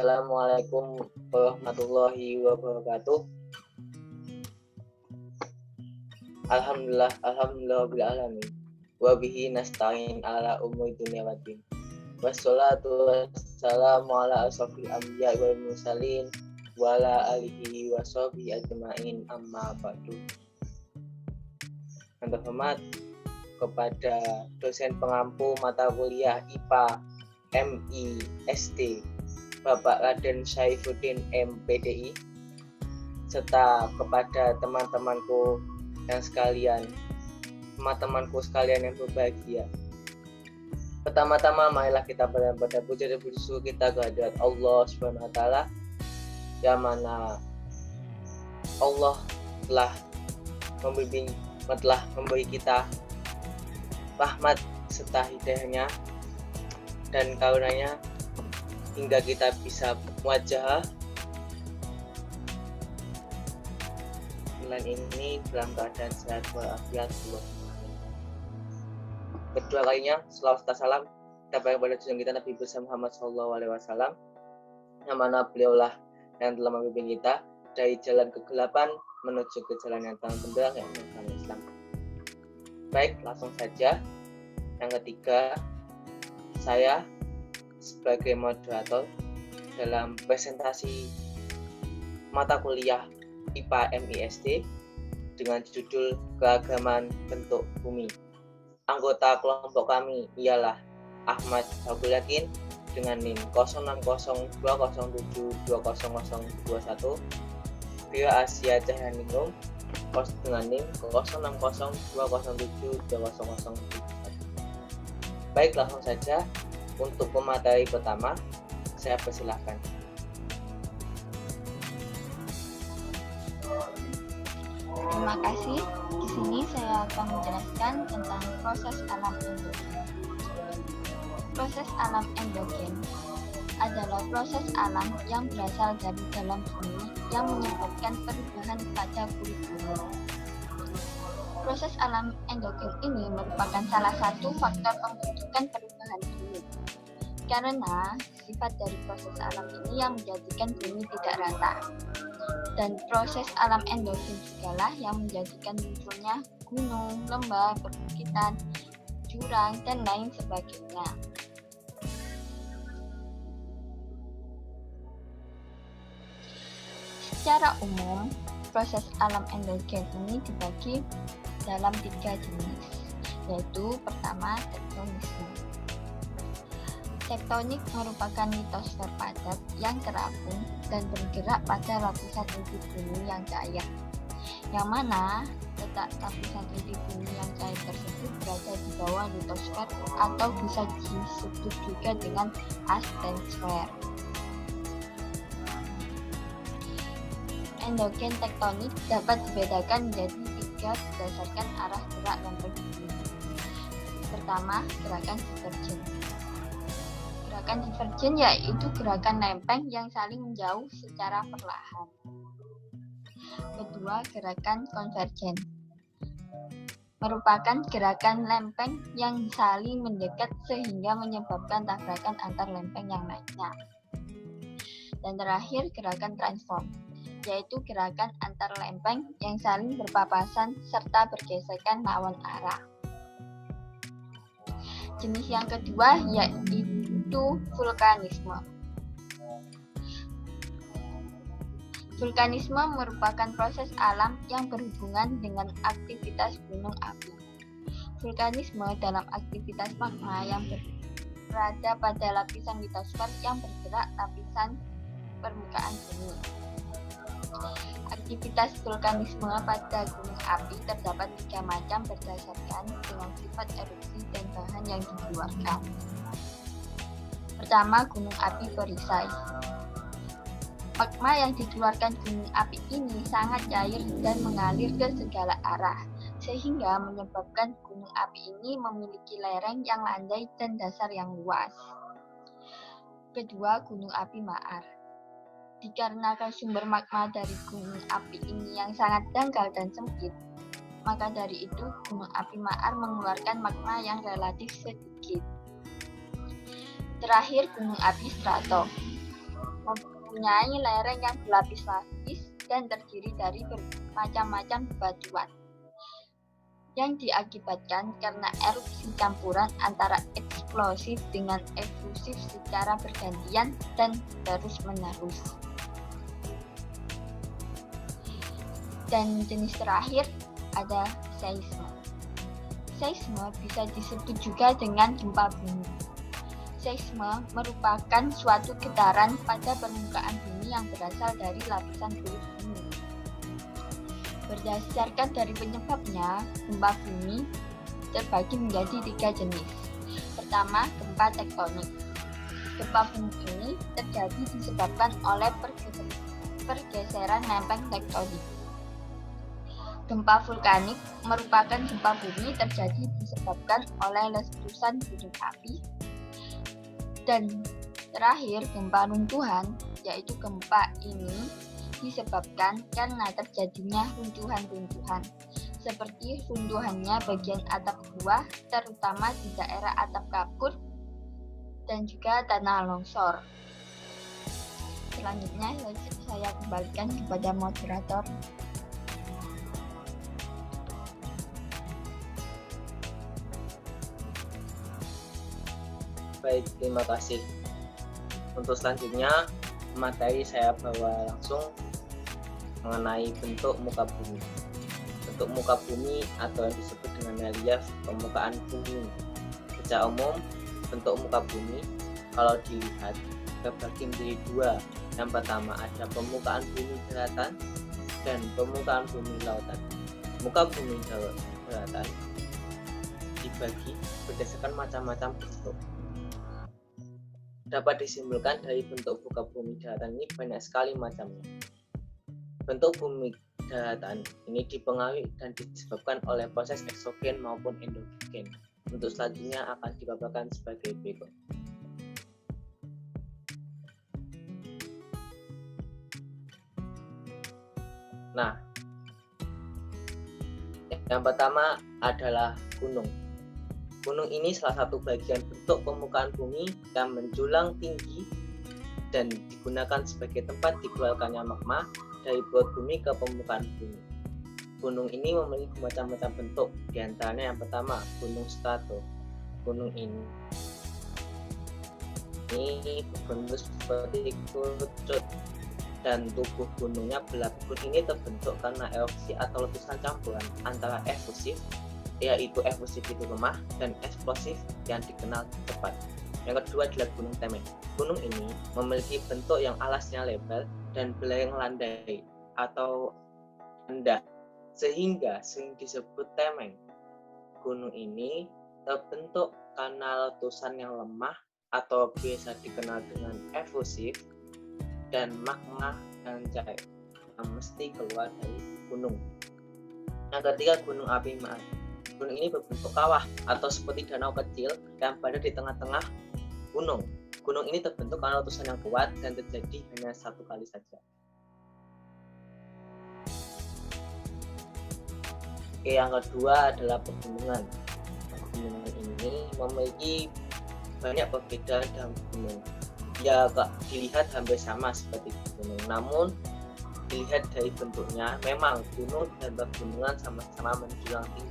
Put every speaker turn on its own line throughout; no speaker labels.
Assalamualaikum warahmatullahi wabarakatuh. Alhamdulillahirabbil wa bihi nasta'in ala umuri dunya waddin. Wassalatu wassalamu ala asrofil anbiya'i wal mursalin wa ala alihi wa sahbihi ajma'in, amma ba'du. Yang terhormat kepada dosen pengampu mata kuliah IPA MIST Bapak Raden Saifuddin MPDI, serta kepada teman-temanku sekalian yang berbahagia. Pertama-tama marilah kita pada puja dan puji syukur kita kehadirat Allah Subhanahu wa taala, yang mana Allah telah memberi kita rahmat serta hidayahnya dan karunia hingga kita bisa muwajahah bulan ini dalam keadaan sehat walafiat. Kedua kalinya, selawat serta salam kita berikan kepada junjungan kita Nabi besar Muhammad SAW, yang mana beliaulah yang telah membimbing kita dari jalan kegelapan menuju ke jalan yang terang benderang, yaitu agama Islam. Baik, langsung saja. Yang ketiga, saya sebagai moderator dalam presentasi mata kuliah IPA MIST dengan judul Keragaman Bentuk Bumi. Anggota kelompok kami ialah Ahmad Abdul Yakin dengan NIM 060207200021, Rio Asia Cahyaningrum dengan NIM 060207200021. Baik, langsung saja. Untuk pemateri pertama, saya persilahkan.
Terima kasih. Di sini saya akan menjelaskan tentang proses alam endogen. Proses alam endogen adalah proses alam yang berasal dari dalam bumi yang menyebabkan perubahan pada kulit bumi. Proses alam endogen ini merupakan salah satu faktor pembentukan perubahan bumi. Karena sifat dari proses alam ini yang menjadikan bumi tidak rata. Dan proses alam endogen jugalah yang menjadikan munculnya gunung, lembah, perbukitan, jurang, dan lain sebagainya. Secara umum, proses alam endogen ini dibagi dalam 3 jenis, yaitu pertama, tektonisme. Tektonik merupakan litosfer padat yang terapung dan bergerak pada lapisan inti bumi yang cair, yang mana letak lapisan inti bumi yang cair tersebut berada di bawah litosfer atau bisa disebut juga dengan asthenosphere. Endogen tektonik dapat dibedakan menjadi 3 berdasarkan arah gerak lempeng bumi. Pertama, gerakan divergen. Gerakan divergen yaitu gerakan lempeng yang saling menjauh secara perlahan. Kedua, gerakan konvergen. Merupakan gerakan lempeng yang saling mendekat sehingga menyebabkan tabrakan antar lempeng yang lainnya. Dan terakhir, gerakan transform, yaitu gerakan antar lempeng yang saling berpapasan serta bergesekan lawan arah. Jenis yang kedua yaitu vulkanisme. Vulkanisme merupakan proses alam yang berhubungan dengan aktivitas gunung api. Vulkanisme dalam aktivitas magma yang berada pada lapisan litosfer yang bergerak lapisan permukaan bumi. Aktivitas vulkanisme pada gunung api terdapat 3 macam berdasarkan dengan sifat erupsi dan bahan yang dikeluarkan. Pertama, gunung api perisai. Magma yang dikeluarkan gunung api ini sangat cair dan mengalir ke segala arah, sehingga menyebabkan gunung api ini memiliki lereng yang landai dan dasar yang luas. Kedua, gunung api maar. Dikarenakan sumber magma dari gunung api ini yang sangat dangkal dan sempit, maka dari itu gunung api maar mengeluarkan magma yang relatif sedikit. Terakhir, gunung api strato. mempunyai lereng yang berlapis-lapis dan terdiri dari bermacam-macam bebatuan yang diakibatkan karena erupsi campuran antara eksplosif dengan efusif secara bergantian dan terus-menerus. Dan jenis terakhir ada seisme. Seisme bisa disebut juga dengan gempa bumi. Seisme merupakan suatu getaran pada permukaan bumi yang berasal dari lapisan kulit bumi. Berdasarkan dari penyebabnya, gempa bumi terbagi menjadi 3 jenis. Pertama, gempa tektonik. Gempa bumi ini terjadi disebabkan oleh pergeseran lempeng tektonik. Gempa vulkanik merupakan gempa bumi terjadi disebabkan oleh letusan gunung api. Dan terakhir, gempa runtuhan, yaitu gempa ini disebabkan karena terjadinya runtuhan-runtuhan, seperti runtuhannya bagian atap gua, terutama di daerah atap kapur, dan juga tanah longsor. Selanjutnya, saya kembalikan kepada moderator.
Baik, terima kasih. Untuk selanjutnya, materi saya bawa langsung mengenai bentuk muka bumi. Bentuk muka bumi atau yang disebut dengan relief permukaan bumi. Secara umum, bentuk muka bumi kalau dilihat terbagi menjadi 2. Yang pertama ada permukaan bumi daratan dan permukaan bumi lautan. Muka bumi daratan dibagi berdasarkan macam-macam bentuk. Dapat disimpulkan dari bentuk muka bumi daratan ini banyak sekali macamnya. Bentuk bumi daratan ini dipengaruhi dan disebabkan oleh proses eksogen maupun endogen. Untuk selanjutnya akan dipaparkan sebagai berikut. Nah, yang pertama adalah gunung. Gunung ini salah satu bagian bentuk permukaan bumi yang menjulang tinggi dan digunakan sebagai tempat dikeluarkannya magma dari perut bumi ke permukaan bumi. Gunung ini memiliki macam-macam bentuk, diantaranya yang pertama gunung strato. Gunung ini berbentuk seperti kerucut dan tubuh gunungnya belah. Gunung ini terbentuk karena erupsi atau letusan campuran antara efusif, yaitu efusif itu lemah, dan eksplosif yang dikenal cepat. Yang kedua adalah gunung temeng. Gunung ini memiliki bentuk yang alasnya lebar dan belerang landai atau rendah, sehingga sering disebut temeng. Gunung ini terbentuk karena letusan yang lemah atau biasa dikenal dengan efusif dan magma yang cair yang mesti keluar dari gunung. Yang ketiga gunung api Merapi. Gunung ini berbentuk kawah atau seperti danau kecil yang berada di tengah-tengah gunung. Gunung ini terbentuk karena letusan yang kuat dan terjadi hanya 1 kali saja. Oke, yang kedua adalah pegunungan. Pegunungan ini memiliki banyak perbedaan dalam gunung. Ya, dilihat hampir sama seperti gunung, namun dilihat dari bentuknya, memang gunung dan pegunungan sama-sama menjulang tinggi.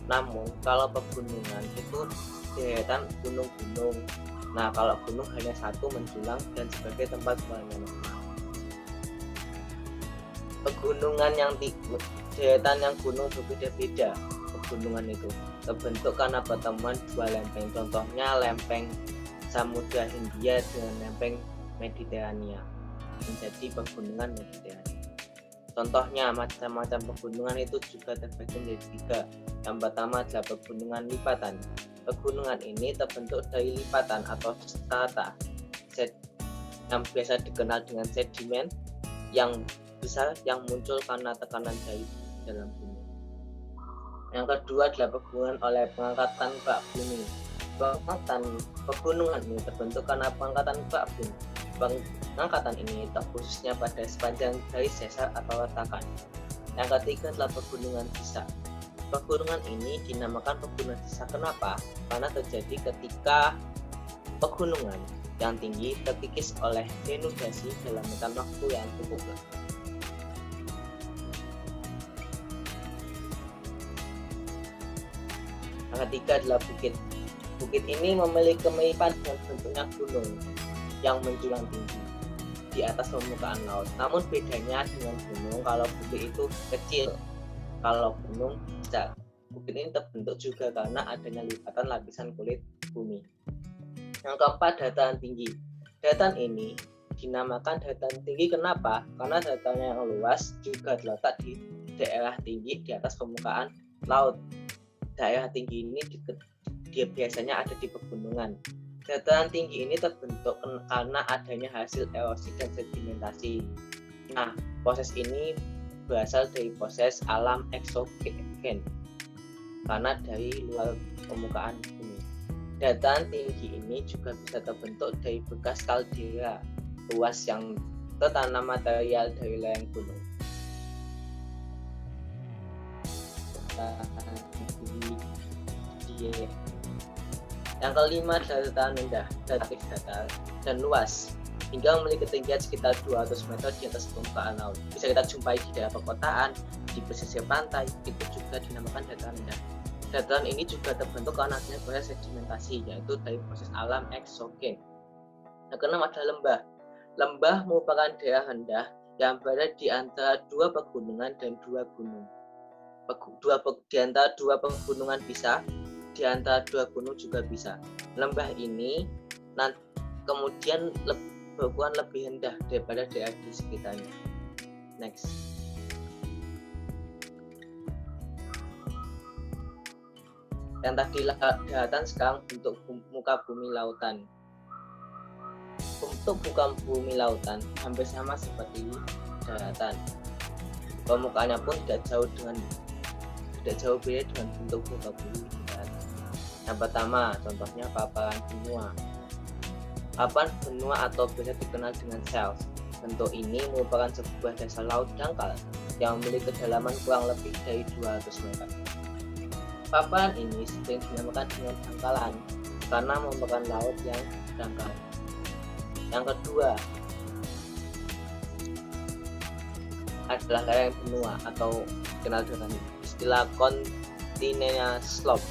Namun kalau pegunungan itu deretan gunung-gunung. Nah, kalau gunung hanya satu menjulang dan sebagai tempat keluarnya magma. Pegunungan yang deretan yang gunung berbeda-beda. Pegunungan itu terbentuk karena pertemuan 2 lempeng. Contohnya lempeng Samudra Hindia dengan lempeng Mediterania menjadi pegunungan Mediterania. Contohnya macam-macam pegunungan itu juga terbagi menjadi 3. Yang pertama adalah pegunungan lipatan. Pegunungan ini terbentuk dari lipatan atau strata yang biasa dikenal dengan sedimen yang besar yang muncul karena tekanan dari dalam bumi. Yang kedua adalah pegunungan oleh pengangkatan kerak bumi. Pegunungan ini terbentuk karena pengangkatan kerak bumi. Pengangkatan ini terkhususnya pada sepanjang garis sesar atau retakan. Yang ketiga adalah pegunungan sisa. Pegunungan ini dinamakan pegunungan sisa. Kenapa? Karena terjadi ketika pegunungan yang tinggi terkikis oleh denudasi dalam rentang waktu yang cukup lama. Yang ketiga adalah bukit. Bukit ini memiliki kemiripan dengan bentuknya gunung yang menjulang tinggi di atas permukaan laut. Namun bedanya dengan gunung, kalau bukit itu kecil, kalau gunung besar. Bukit ini terbentuk juga karena adanya lipatan lapisan kulit bumi. Yang keempat, dataran tinggi. Dataran ini dinamakan dataran tinggi kenapa? Karena datarannya yang luas juga terletak di daerah tinggi di atas permukaan laut. Daerah tinggi ini dia biasanya ada di pegunungan. Dataran tinggi ini terbentuk karena adanya hasil erosi dan sedimentasi. Nah, proses ini berasal dari proses alam eksogen karena dari luar permukaan bumi. Dataran tinggi ini juga bisa terbentuk dari bekas kaldera luas yang tertanam material dari lereng gunung. Yang kelima adalah dataran rendah, relatif datar dan luas hingga memiliki ketinggian sekitar 200 meter di atas permukaan laut. Bisa kita jumpai di daerah perkotaan, di pesisir pantai, itu juga dinamakan dataran rendah. Dataran ini juga terbentuk karena adanya proses sedimentasi, yaitu dari proses alam eksogen. Yang keenam adalah lembah. Lembah merupakan daerah rendah yang berada di antara dua pegunungan dan dua gunung. Di antara dua pegunungan bisa, di antara dua gunung juga bisa. Lembah ini kemudian berukuran lebih rendah daripada daerah di sekitarnya. Next. Yang tadi daratan, sekarang bentuk muka bumi lautan. Bentuk muka bumi lautan hampir sama seperti daratan. Permukaannya pun tidak jauh beda dengan bentuk muka bumi daratan. Yang pertama, contohnya paparan benua. Paparan benua atau biasa dikenal dengan shelf. Bentuk ini merupakan sebuah dasar laut dangkal yang memiliki kedalaman kurang lebih dari 200 meter. Paparan ini sering dinamakan dengan dangkalan karena merupakan laut yang dangkal. Yang kedua adalah lereng benua atau dikenal dengan istilah continental slope.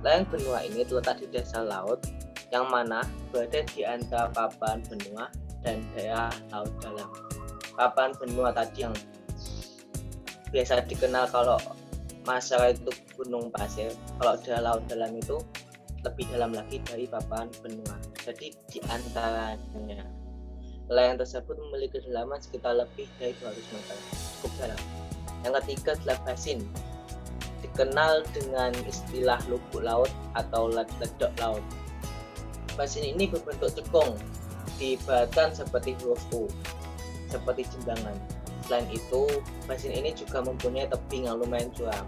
Lereng benua ini terletak di dasar laut yang mana berada di antara paparan benua dan daerah laut dalam. Paparan benua tadi yang biasa dikenal kalau masyarakat itu gunung pasir, kalau daerah laut dalam itu lebih dalam lagi dari paparan benua. Jadi di antaranya lereng tersebut memiliki kedalaman sekitar lebih dari 200 meter, cukup dalam. Yang ketiga adalah basin, dikenal dengan istilah lubuk laut atau ledok laut. Basin ini berbentuk cekung, diibaratkan seperti huruf U, seperti jembangan. Selain itu, basin ini juga mempunyai tebing yang lumayan curam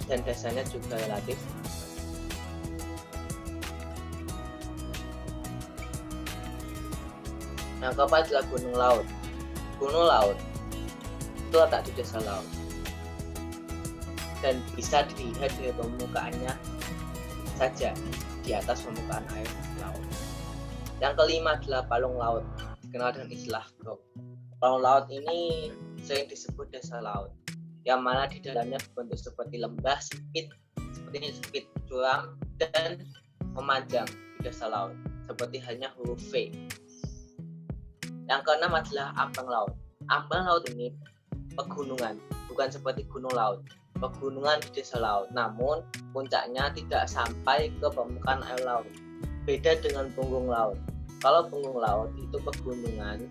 dan dasarnya juga relatif. Yang keempat adalah gunung laut. Gunung laut itu letak di dasar laut dan bisa dilihat dari permukaannya saja di atas permukaan air laut. Yang kelima adalah palung laut, dikenal dengan istilah grog. Palung laut ini sering disebut dasar laut, yang mana di dalamnya berbentuk seperti lembah sempit, curam dan memanjang di dasar laut, seperti halnya huruf V. Yang keenam adalah ambang laut. Ambang laut ini pegunungan, bukan seperti gunung laut. Pegunungan di dasar laut, namun puncaknya tidak sampai ke permukaan air laut. Beda dengan punggung laut. Kalau punggung laut itu pegunungan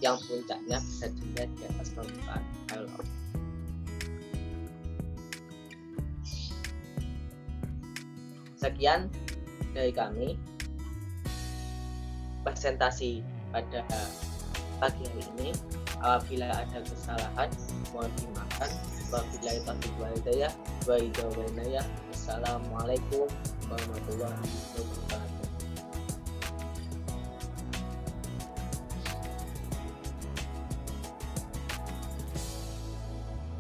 yang puncaknya bisa dilihat di atas permukaan air laut. Sekian dari kami presentasi pada pagi hari ini. Apabila ada kesalahan mohon dimaafkan. Wabillahi taufiq wal hidayah. Assalamualaikum warahmatullahi wabarakatuh.